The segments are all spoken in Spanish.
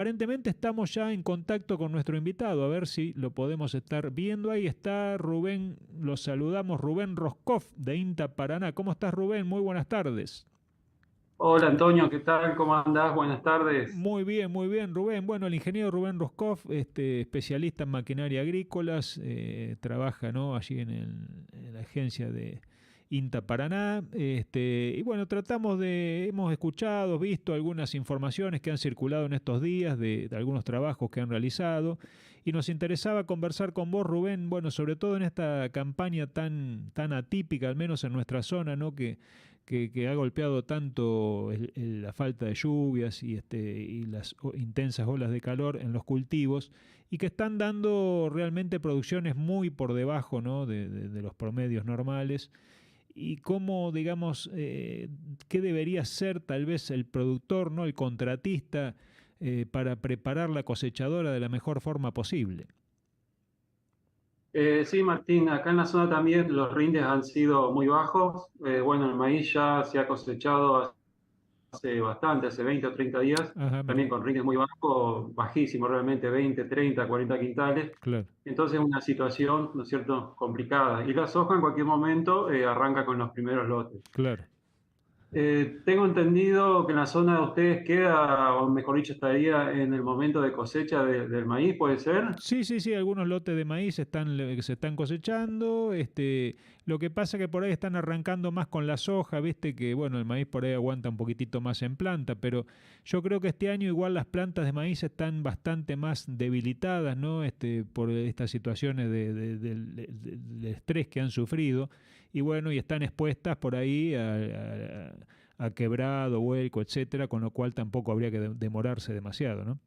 Aparentemente estamos ya en contacto con nuestro invitado, a ver si lo podemos estar viendo. Ahí está Rubén, lo saludamos, Rubén Roscoff de INTA Paraná. ¿Cómo estás, Rubén? Muy buenas tardes. Hola Antonio, ¿qué tal? ¿Cómo andás? Buenas tardes. Muy bien, Rubén. Bueno, el ingeniero Rubén Roscoff, especialista en maquinaria agrícolas, trabaja, ¿no?, allí en la agencia de INTA Paraná. Y bueno, hemos escuchado, visto algunas informaciones que han circulado en estos días de algunos trabajos que han realizado y nos interesaba conversar con vos, Rubén, bueno, sobre todo en esta campaña tan atípica, al menos en nuestra zona, ¿no?, que ha golpeado tanto la falta de lluvias y las intensas olas de calor en los cultivos y que están dando realmente producciones muy por debajo, ¿no?, de los promedios normales y cómo, digamos, qué debería ser tal vez el productor, ¿no?, el contratista, para preparar la cosechadora de la mejor forma posible. Sí, Martín, acá en la zona también los rindes han sido muy bajos. Bueno, el maíz ya se ha cosechado hace bastante, hace 20 o 30 días, Ajá, mira, también con rindes muy bajos, bajísimos realmente, 20, 30, 40 quintales. claro. Entonces, una situación, ¿no es cierto?, complicada. Y la soja en cualquier momento arranca con los primeros lotes. Claro. Tengo entendido que en la zona de ustedes queda, o mejor dicho, estaría en el momento de cosecha del maíz, ¿puede ser? Sí, sí, sí, algunos lotes de maíz se están cosechando. Lo que pasa que por ahí están arrancando más con la soja, viste que bueno, el maíz por ahí aguanta un poquitito más en planta, pero yo creo que este año igual las plantas de maíz están bastante más debilitadas, ¿no? Por estas situaciones de estrés que han sufrido y bueno, y están expuestas por ahí a quebrado, vuelco, etcétera, con lo cual tampoco habría que demorarse demasiado, ¿no?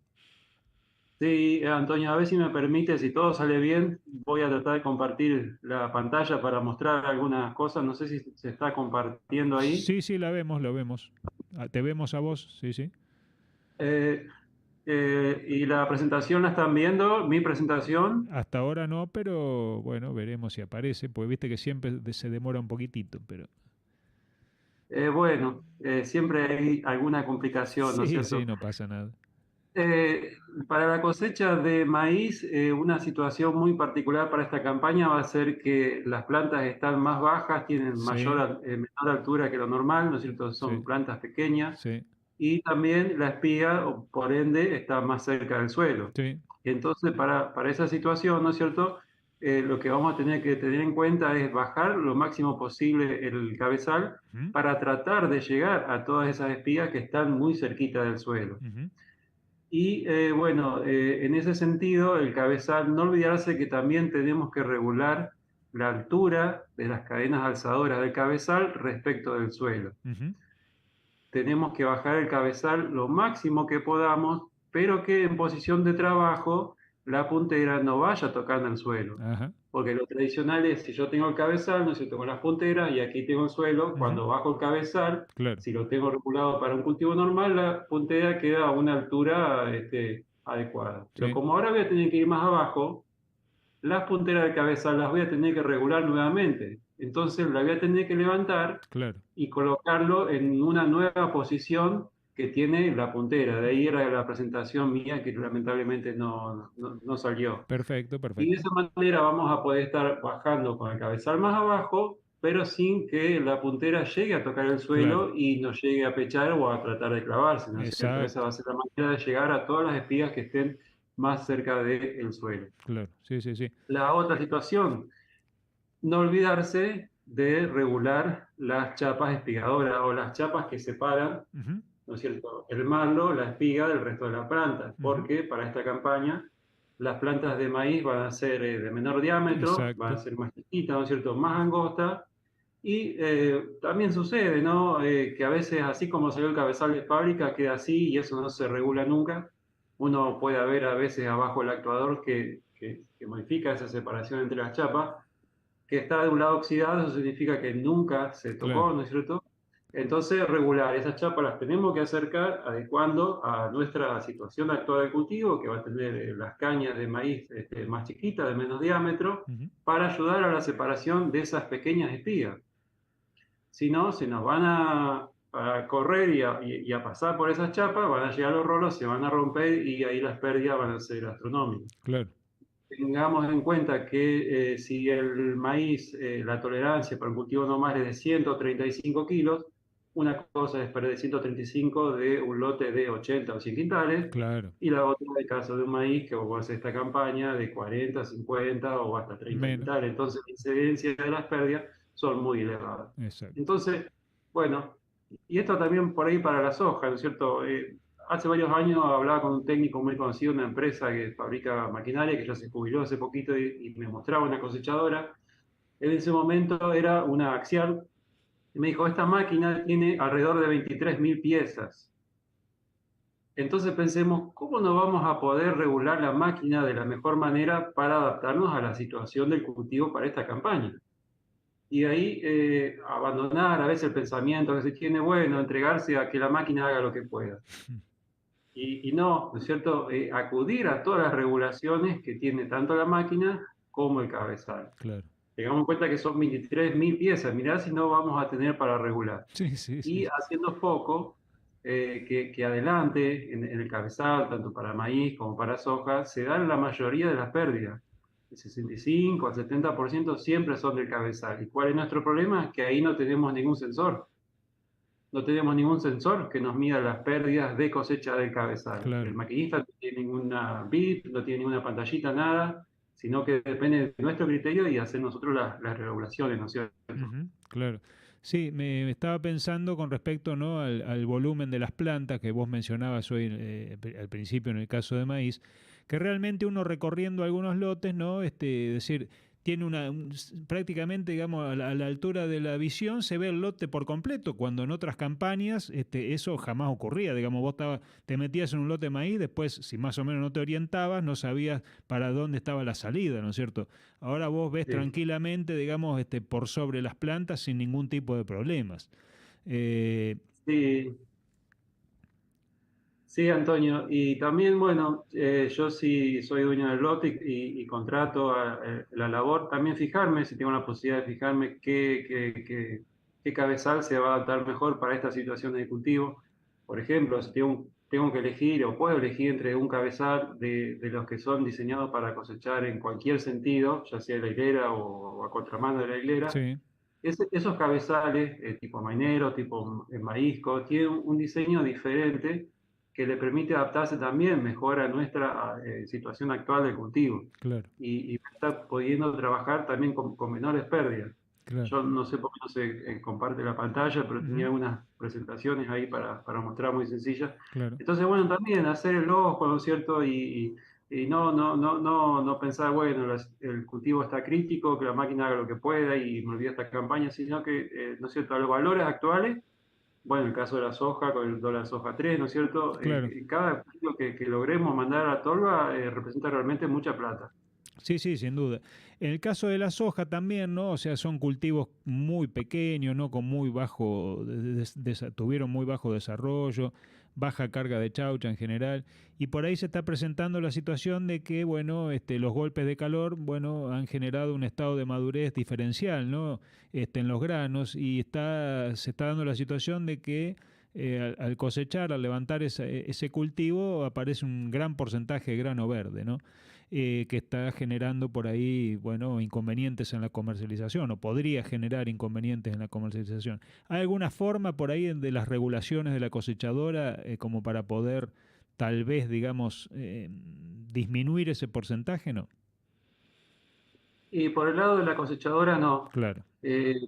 Sí, Antonio, a ver si me permite, si todo sale bien, voy a tratar de compartir la pantalla para mostrar algunas cosas. No sé si se está compartiendo ahí. Sí, sí, la vemos, lo vemos. Ah, te vemos a vos, sí, sí. Eh, y la presentación la están viendo, mi presentación. Hasta ahora no, pero bueno, veremos si aparece, porque viste que siempre se demora un poquitito, pero... Bueno, siempre hay alguna complicación, ¿no es Sí, sí, cierto? no pasa nada. Eh, para la cosecha de maíz, una situación muy particular para esta campaña va a ser que las plantas están más bajas, tienen Sí, menor altura que lo normal, ¿no es cierto? Son sí, plantas pequeñas sí, y también la espiga, por ende, está más cerca del suelo. sí. Entonces, para esa situación, ¿no es cierto? Lo que vamos a tener que tener en cuenta es bajar lo máximo posible el cabezal Ujú, para tratar de llegar a todas esas espigas que están muy cerquita del suelo. ujú, Y bueno, en ese sentido, el cabezal, no olvidarse que también tenemos que regular la altura de las cadenas alzadoras del cabezal respecto del suelo. ujú. Tenemos que bajar el cabezal lo máximo que podamos, pero que en posición de trabajo la puntera no vaya tocando el suelo. Ajá, Porque lo tradicional es, si yo tengo el cabezal, no es cierto, con las punteras y aquí tengo el suelo, ujú, cuando bajo el cabezal, claro, si lo tengo regulado para un cultivo normal, la puntera queda a una altura adecuada. Pero sí, como ahora voy a tener que ir más abajo, las punteras del cabezal las voy a tener que regular nuevamente. Entonces la voy a tener que levantar claro. y colocarlo en una nueva posición que tiene la puntera. De ahí era la presentación mía que lamentablemente no salió. Perfecto, Y de perfecto. esa manera vamos a poder estar bajando con el cabezal más abajo, pero sin que la puntera llegue a tocar el Claro, suelo y no llegue a pechar o a tratar de clavarse, ¿no es cierto? Esa va exacto, a ser la manera de llegar a todas las espigas que estén más cerca del suelo. claro, sí, sí, sí. La otra situación, no olvidarse de regular las chapas espigadoras o las chapas que separan, Ujú, ¿no es cierto?, el marlo, la espiga del resto de la planta, ujú, porque para esta campaña las plantas de maíz van a ser de menor diámetro, van a exacto, ser más chiquitas, ¿no es cierto?, más angostas, y también sucede, ¿no?, que a veces así como salió el cabezal de fábrica, queda así y eso no se regula nunca. Uno puede ver a veces abajo el actuador que modifica esa separación entre las chapas, que está de un lado oxidado, eso significa que nunca se claro. tocó, ¿no es cierto? Entonces, regular, esas chapas las tenemos que acercar adecuando a nuestra situación actual del cultivo, que va a tener las cañas de maíz más chiquitas, de menos diámetro, Ujú, para ayudar a la separación de esas pequeñas espigas. Si no, se nos van para correr y a pasar por esas chapas, van a llegar los rolos, se van a romper y ahí las pérdidas van a ser astronómicas. Claro. Tengamos en cuenta que si el maíz, la tolerancia para un cultivo normal es de 135 kilos, una cosa es perder 135 de un lote de 80 o 100 quintales, Claro. y la otra, el caso de un maíz que vos haces esta campaña de 40, 50 o hasta 30 Menos. quintales. Entonces, la incidencia de las pérdidas son muy elevadas. Exacto. Entonces, bueno, y esto también por ahí para la soja, ¿no es cierto? Hace varios años hablaba con un técnico muy conocido de una empresa que fabrica maquinaria, que ya se jubiló hace poquito y me mostraba una cosechadora. En ese momento era una Axial y me dijo, esta máquina tiene alrededor de 23.000 piezas. Entonces pensemos, ¿cómo no vamos a poder regular la máquina de la mejor manera para adaptarnos a la situación del cultivo para esta campaña? Y ahí abandonar a veces el pensamiento que se tiene, bueno, entregarse a que la máquina haga lo que pueda. Y no, ¿no es cierto? Acudir a todas las regulaciones que tiene tanto la máquina como el cabezal. Claro. Tengamos en cuenta que son 23.000 piezas, mirá si no vamos a tener para regular. Sí, sí, Y sí. haciendo foco, que adelante en el cabezal, tanto para maíz como para soja, se dan la mayoría de las pérdidas. El 65 al 70% siempre son del cabezal. ¿Y cuál es nuestro problema? Que ahí no tenemos ningún sensor. No tenemos ningún sensor que nos mida las pérdidas de cosecha del cabezal. El Claro. maquinista no tiene ninguna bit, no tiene ninguna pantallita, nada, sino que depende de nuestro criterio y hacer nosotros las regulaciones, ¿no es cierto? Ujú, claro. Sí, me estaba pensando con respecto, ¿no?, al volumen de las plantas que vos mencionabas hoy al principio en el caso de maíz, que realmente uno recorriendo algunos lotes, ¿no? Decir, tiene prácticamente, digamos, a la altura de la visión se ve el lote por completo, cuando en otras campañas eso jamás ocurría. Digamos, te metías en un lote de maíz, después, si más o menos no te orientabas, no sabías para dónde estaba la salida, ¿no es cierto? Ahora vos ves Sí, tranquilamente, digamos, por sobre las plantas sin ningún tipo de problemas. Eh, sí, sí, Antonio. Y también, bueno, yo sí soy dueño del lote y contrato la labor, también fijarme, si tengo la posibilidad de fijarme qué cabezal se va a adaptar mejor para esta situación de cultivo. Por ejemplo, si tengo que elegir o puedo elegir entre un cabezal de los que son diseñados para cosechar en cualquier sentido, ya sea la hilera o a contramano de la hilera, sí, esos cabezales, tipo mainero, tipo maízco, tienen un diseño diferente que le permite adaptarse también mejor a nuestra situación actual del cultivo claro, y está pudiendo trabajar también con menores pérdidas. claro. Yo no sé por qué no se comparte la pantalla, pero tenía Ujú, algunas presentaciones ahí para mostrar muy sencillas. claro. Entonces, bueno, también hacer el ojo, ¿no es cierto? Y no pensar, bueno, el cultivo está crítico, que la máquina haga lo que pueda y me olvido esta campaña, sino que, ¿no es cierto?, a los valores actuales, bueno, en el caso de la soja, con el dólar soja 3, ¿no es cierto? Claro. Cada kilo que logremos mandar a la tolva representa realmente mucha plata. Sí, sí, sin duda. En el caso de la soja también, ¿no? O sea, son cultivos muy pequeños, ¿no? Con muy bajo, tuvieron muy bajo desarrollo, baja carga de chaucha en general, y por ahí se está presentando la situación de que, bueno, los golpes de calor, bueno, han generado un estado de madurez diferencial, ¿no? En los granos, y se está dando la situación de que al cosechar, al levantar ese cultivo, aparece un gran porcentaje de grano verde, ¿no? Que está generando por ahí, bueno, inconvenientes en la comercialización o podría generar inconvenientes en la comercialización. ¿Hay alguna forma por ahí de las regulaciones de la cosechadora como para poder tal vez, digamos, disminuir ese porcentaje? No. Y por el lado de la cosechadora, no. Claro,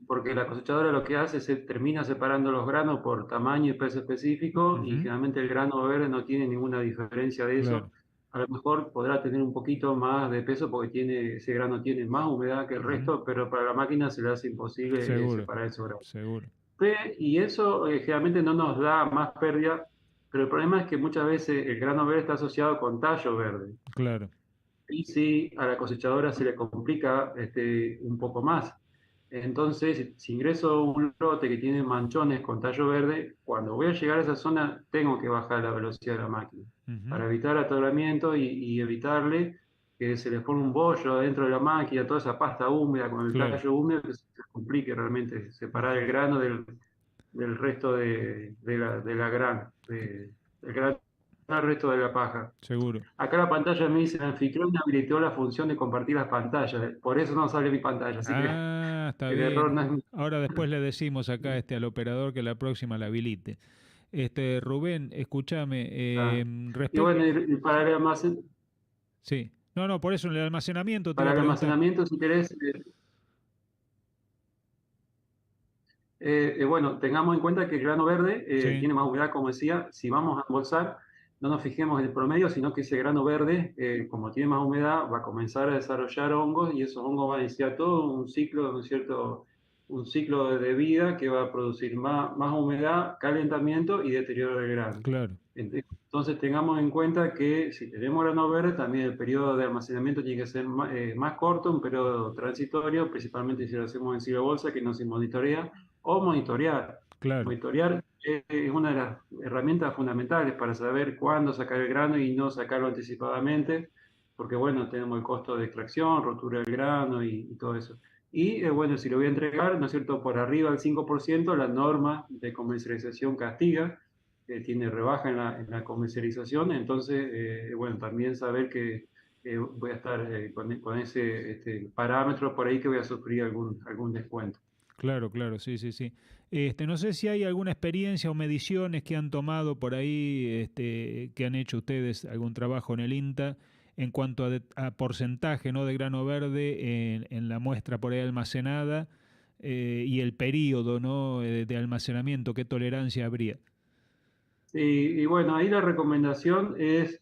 Porque la cosechadora lo que hace es termina separando los granos por tamaño y peso específico y ujú, generalmente el grano verde no tiene ninguna diferencia de claro, eso. A lo mejor podrá tener un poquito más de peso porque ese grano tiene más humedad que el ujú, resto, pero para la máquina se le hace imposible seguro, separar esos granos. seguro, Y eso generalmente no nos da más pérdida, pero el problema es que muchas veces el grano verde está asociado con tallo verde. claro, Y sí, a la cosechadora se le complica un poco más. Entonces, si ingreso un lote que tiene manchones con tallo verde, cuando voy a llegar a esa zona, tengo que bajar la velocidad de la máquina ujú, para evitar atoramiento y evitarle que se le forme un bollo dentro de la máquina, toda esa pasta húmeda con el claro, tallo húmedo, que se complique realmente separar ujú, el grano del resto del gran resto de la paja. seguro. Acá la pantalla me dice, el anfitrión habilitó la función de compartir las pantallas, por eso no sale mi pantalla, así que Ah, está el error bien. no es mío. Ahora después le decimos acá al operador que la próxima la habilite. Rubén, escúchame, Ah. Y respecto... bueno, y Sí, no, no, por eso en el almacenamiento te iba a el preguntar. almacenamiento, si querés, bueno, tengamos en cuenta que el grano verde Sí, tiene más humedad, como decía. Si vamos a embolsar, no nos fijemos en el promedio, sino que ese grano verde, como tiene más humedad, va a comenzar a desarrollar hongos y esos hongos van a iniciar todo un ciclo, ¿no es cierto? Un ciclo de vida que va a producir más humedad, calentamiento y deterioro del grano. claro, Entonces tengamos en cuenta que si tenemos grano verde, también el periodo de almacenamiento tiene que ser más corto, un periodo transitorio, principalmente si lo hacemos en silo bolsa, que no se monitorea, o monitorear. claro, Monitorear es una de las herramientas fundamentales para saber cuándo sacar el grano y no sacarlo anticipadamente, porque bueno, tenemos el costo de extracción, rotura del grano y todo eso. Y bueno, si lo voy a entregar, ¿no es cierto?, por arriba del 5%, la norma de comercialización castiga, tiene rebaja en la comercialización, entonces, bueno, también saber que voy a estar con ese parámetro por ahí que voy a sufrir algún descuento. claro, claro, sí, sí, sí. No sé si hay alguna experiencia o mediciones que han tomado por ahí, que han hecho ustedes algún trabajo en el INTA en cuanto a porcentaje, ¿no?, de grano verde en la muestra por ahí almacenada, y el periodo, ¿no?, de almacenamiento, qué tolerancia habría. Y bueno, ahí la recomendación es,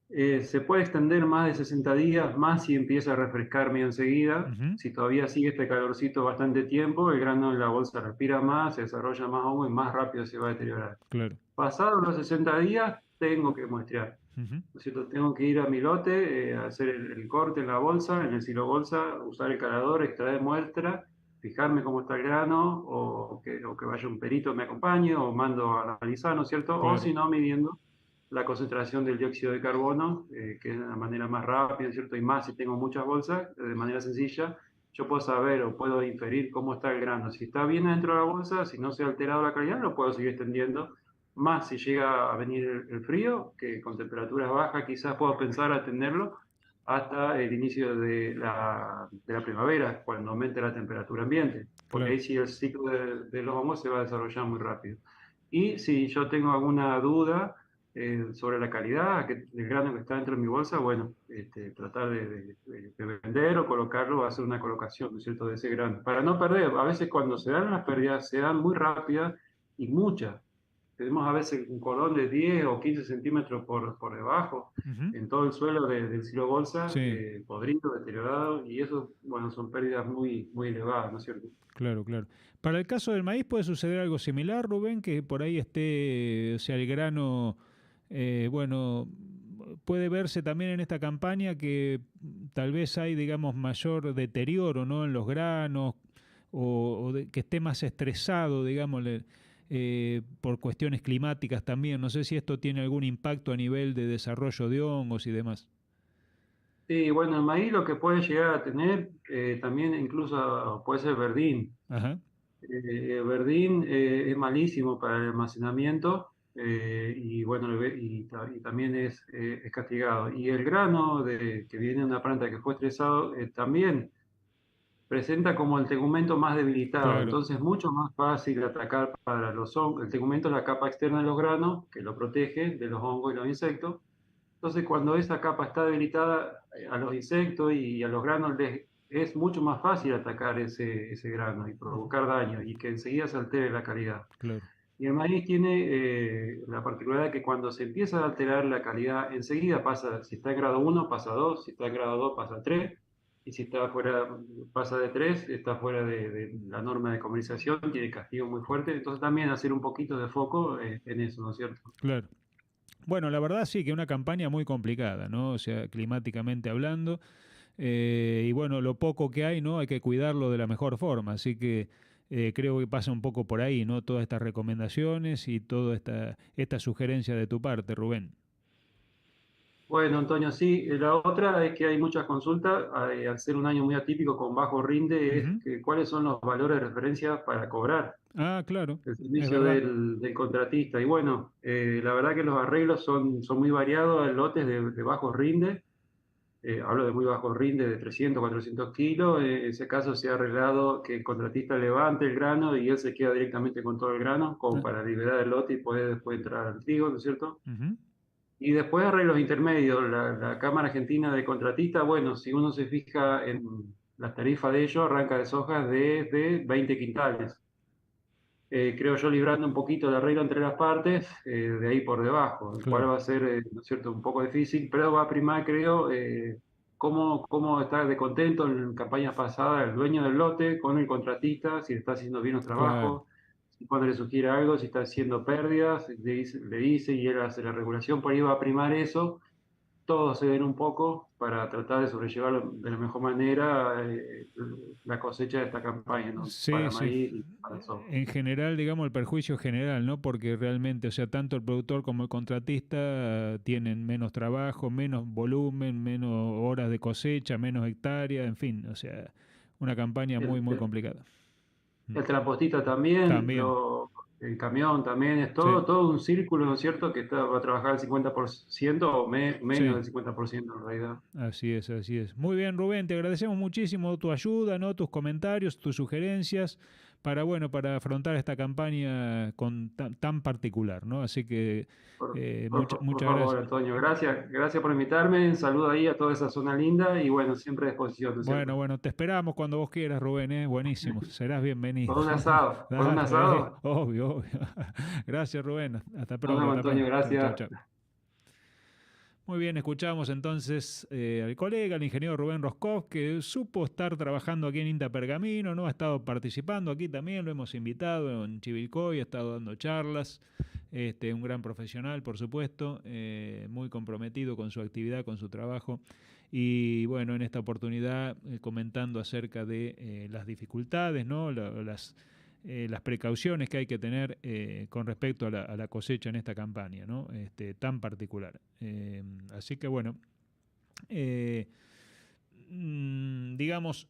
se puede extender más de 60 días, más si empieza a refrescar medio enseguida. Ujú, Si todavía sigue este calorcito bastante tiempo, el grano en la bolsa respira más, se desarrolla más hongo y más rápido se va a deteriorar. claro. Pasados los 60 días, tengo que muestrear. Ujú, ¿No es cierto? Tengo que ir a mi lote, hacer el corte en la bolsa, en el silo bolsa, usar el calador, extraer muestra, fijarme cómo está el grano, o que vaya un perito me acompañe, o mando a analizar, ¿no es cierto? O claro, si no, midiendo la concentración del dióxido de carbono, que es la manera más rápida, ¿no es cierto? Y más si tengo muchas bolsas, de manera sencilla, yo puedo saber o puedo inferir cómo está el grano. Si está bien dentro de la bolsa, si no se ha alterado la calidad, lo puedo seguir extendiendo más si llega a venir el frío, que con temperaturas bajas quizás puedo pensar a tenerlo hasta el inicio de la primavera, cuando aumente la temperatura ambiente, porque claro. ahí sí el ciclo de los hongos se va a desarrollar muy rápido. Y si yo tengo alguna duda sobre la calidad del grano que está dentro de mi bolsa, bueno, tratar de vender o colocarlo, hacer una colocación, ¿no es cierto?, de ese grano, para no perder. A veces cuando se dan las pérdidas, se dan muy rápidas y muchas. Tenemos a veces un cordón de 10 o 15 centímetros por debajo Ujú, en todo el suelo del silo bolsa, sí. podrido, deteriorado, y eso, bueno, son pérdidas muy elevadas, ¿no es cierto? Claro, claro. Para el caso del maíz puede suceder algo similar, Rubén, que por ahí esté, o sea, el grano, bueno, puede verse también en esta campaña que tal vez hay, digamos, mayor deterioro, ¿no?, en los granos, que esté más estresado, digamos, por cuestiones climáticas también. No sé si esto tiene algún impacto a nivel de desarrollo de hongos y demás. Sí, bueno, el maíz lo que puede llegar a tener también incluso puede ser verdín. Ajá, Verdín es malísimo para el almacenamiento y bueno, y también es castigado. Y el grano que viene de una planta que fue estresado también presenta como el tegumento más debilitado, claro. entonces es mucho más fácil atacar para los hongos. El tegumento es la capa externa de los granos que lo protege de los hongos y los insectos. Entonces, cuando esa capa está debilitada, a los insectos y a los granos les es mucho más fácil atacar ese grano y Ujú, provocar daño y que enseguida se altere la calidad. claro, Y el maíz tiene la particularidad que cuando se empieza a alterar la calidad, enseguida pasa, si está en grado 1 pasa a 2, si está en grado 2 pasa a 3, y si está fuera, pasa de 3, está fuera de la norma de comercialización, tiene castigo muy fuerte. Entonces también hacer un poquito de foco en eso, ¿no es cierto? claro. Bueno, la verdad sí que una campaña muy complicada, ¿no? O sea, climáticamente hablando. Y bueno, lo poco que hay, ¿no? Hay que cuidarlo de la mejor forma. Así que creo que pasa un poco por ahí, ¿no? Todas estas recomendaciones y toda esta sugerencia de tu parte, Rubén. Bueno, Antonio, sí, la otra es que hay muchas consultas, al ser un año muy atípico con bajo rinde, es Ujú. que cuáles son los valores de referencia para cobrar Ah, claro, el es servicio verdad. del contratista. Y bueno, la verdad que los arreglos son muy variados en lotes de bajo rinde. Hablo de muy bajo rinde, de 300, 400 kilos. En ese caso se ha arreglado que el contratista levante el grano y él se queda directamente con todo el grano, como Ah, para liberar el lote y poder después entrar al trigo, ¿no es cierto? ujú. Y después arreglos intermedios. La Cámara Argentina de Contratistas, bueno, si uno se fija en la tarifa de ellos, arranca de soja desde 20 quintales. Creo yo librando un poquito de arreglo entre las partes, de ahí por debajo, el cual Claro. va a ser, ¿no es cierto?, un poco difícil, pero va a primar, creo, cómo está de contento en campañas pasadas el dueño del lote con el contratista, si está haciendo bien los Claro. trabajos, si cuando le sugiere algo, si está haciendo pérdidas, le dice y él hace la regulación, por ahí va a primar eso. Todos se ven un poco para tratar de sobrellevar de la mejor manera la cosecha de esta campaña, ¿no? Sí, Para sí. maíz y para soja. En general, digamos, el perjuicio general, ¿no? Porque realmente, o sea, tanto el productor como el contratista tienen menos trabajo, menos volumen, menos horas de cosecha, menos hectáreas, en fin, o sea, una campaña muy, El, muy el- complicada. Mm. el transportista también, También, el camión también, es sí, todo un círculo, ¿no es cierto?, que va a trabajar el 50% o menos sí. del 50% en realidad. Así es, así es. Muy bien, Rubén, te agradecemos muchísimo tu ayuda, ¿no? Tus comentarios, tus sugerencias para, bueno, para afrontar esta campaña tan particular, ¿no? Así que Por muchas favor, gracias. Antonio, gracias por invitarme, saludo ahí a toda esa zona linda y bueno, siempre a disposición, ¿no es Bueno, cierto? bueno, te esperamos cuando vos quieras, Rubén, ¿eh? Buenísimo, serás bienvenido. Por un Dale, asado. obvio, obvio. Gracias, Rubén. Hasta Nos pronto, vemos, hasta Antonio, pronto. Chau, chau, gracias. chau. Muy bien, escuchamos entonces al colega, el ingeniero Rubén Roscov, que supo estar trabajando aquí en INTA Pergamino, ¿no? Ha estado participando aquí también, lo hemos invitado en Chivilcoy, ha estado dando charlas, un gran profesional, por supuesto, muy comprometido con su actividad, con su trabajo, y bueno, en esta oportunidad comentando acerca de las dificultades, ¿no? Las precauciones que hay que tener con respecto a la cosecha en esta campaña, ¿no? Tan particular. Así que bueno, digamos,